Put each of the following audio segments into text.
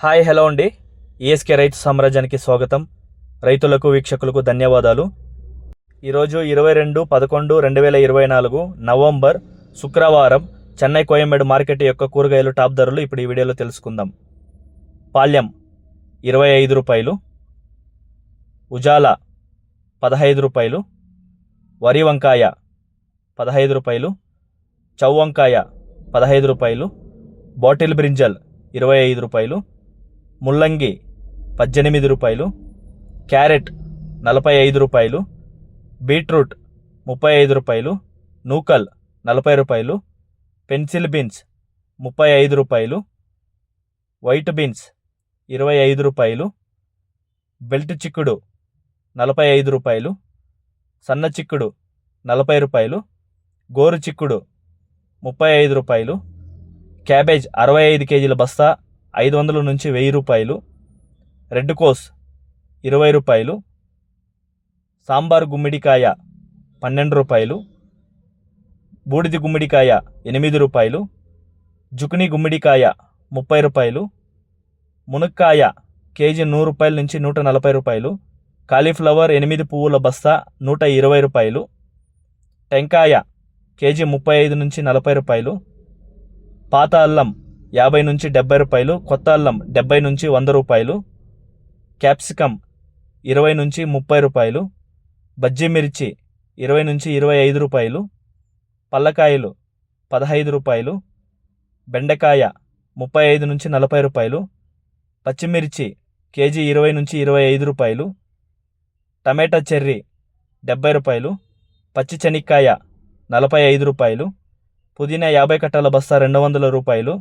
Hi hello అండి. ESK రైతు సామ్రాజ్యానికి స్వాగతం. రైతులకు వీక్షకులకు ధన్యవాదాలు. ఈరోజు 22/11/2024 నవంబర్ శుక్రవారం చెన్నై కోయంబేడు మార్కెట్ యొక్క కూరగాయలు టాప్ ధరలు ఇప్పుడు ఈ వీడియోలో తెలుసుకుందాం. పాల్యం 25 రూపాయలు, ఉజాల 15 రూపాయలు, వరి వంకాయ 15 రూపాయలు, చౌ వంకాయ 15 రూపాయలు, బాటిల్ బ్రింజల్ 25 రూపాయలు, ముల్లంగి 18 రూపాయలు, క్యారెట్ 45 రూపాయలు, బీట్రూట్ 35 రూపాయలు, నూకల్ 40 రూపాయలు, పెన్సిల్ బీన్స్ 35 రూపాయలు, వైట్ బీన్స్ 25 రూపాయలు, బెల్ట్ చిక్కుడు 45 రూపాయలు, సన్న చిక్కుడు 40 రూపాయలు, గోరు చిక్కుడు 35 రూపాయలు, క్యాబేజ్ 65 కేజీల బస్తా 500 నుంచి 1000 రూపాయలు, రెడ్ కోస్ 20 రూపాయలు, సాంబార్ గుమ్మిడికాయ 12 రూపాయలు, బూడిది గుమ్మిడికాయ 8 రూపాయలు, జుకినీ గుమ్మిడికాయ 30 రూపాయలు, మునక్కాయ కేజీ 100 రూపాయల నుంచి 140 రూపాయలు, కాలీఫ్లవర్ 8 పువ్వుల బస్తా 120 రూపాయలు, టెంకాయ కేజీ 35 నుంచి 40 రూపాయలు, పాత అల్లం 50 నుంచి 70 రూపాయలు, కొత్త అల్లం 70 నుంచి 100 రూపాయలు, క్యాప్సికమ్ 20 నుంచి 30 రూపాయలు, బజ్జీ మిర్చి 20 నుంచి 25 రూపాయలు, పల్లకాయలు 15 రూపాయలు, బెండకాయ 35 నుంచి 40 రూపాయలు, పచ్చిమిర్చి కేజీ 20 నుంచి 25 రూపాయలు, టమాటా చెర్రీ 70 రూపాయలు, పచ్చి చెనిక్కాయ 45 రూపాయలు, పుదీనా 50 కట్టల బస్తా 200 రూపాయలు,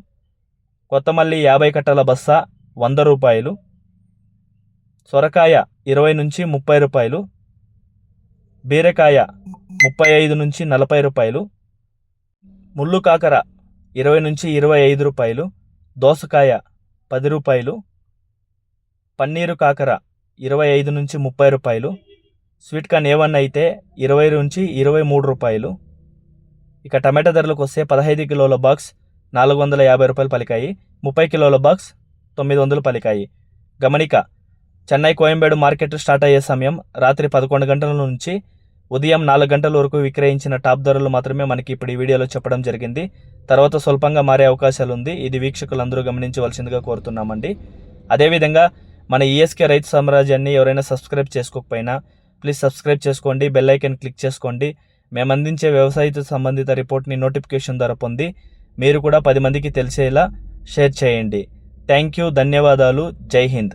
కొత్తమల్లి 50 కట్టల బస్తా 100 రూపాయలు, సొరకాయ 20 నుంచి 30 రూపాయలు, బీరకాయ 35 నుంచి 40 రూపాయలు, ముళ్ళు కాకర 20 నుంచి 25 రూపాయలు, దోసకాయ 10 రూపాయలు, పన్నీరు కాకర 25 నుంచి 30 రూపాయలు, స్వీట్ కార్న్ A1 అయితే 20 నుంచి 23 రూపాయలు. ఇక టమాటా ధరలకు వస్తే 15 కిలోల బాక్స్ 450 రూపాయలు పలికాయి, 30 కిలోల బాక్స్ 900 పలికాయి. గమనిక, చెన్నై కోయంబేడు మార్కెట్ స్టార్ట్ అయ్యే సమయం రాత్రి 11 గంటల నుంచి ఉదయం 4 గంటల వరకు విక్రయించిన టాప్ ధరలు మాత్రమే మనకి ఇప్పుడు ఈ వీడియోలో చెప్పడం జరిగింది. తర్వాత స్వల్పంగా మారే అవకాశాలు ఉంది. ఇది వీక్షకులందరూ గమనించవలసిందిగా కోరుతున్నామండి. అదేవిధంగా మన ఈఎస్కే రైతు సామ్రాజ్యాన్ని ఎవరైనా సబ్స్క్రైబ్ చేసుకోకపోయినా ప్లీజ్ సబ్స్క్రైబ్ చేసుకోండి, బెల్ ఐకాన్ క్లిక్ చేసుకోండి. మేము అందించే వ్యవసాయ సంబంధిత రిపోర్ట్ని నోటిఫికేషన్ ద్వారా పొంది మీరు కూడా 10 మందికి తెలిసేలా షేర్ చేయండి. థ్యాంక్ యూ, ధన్యవాదాలు, జై హింద్.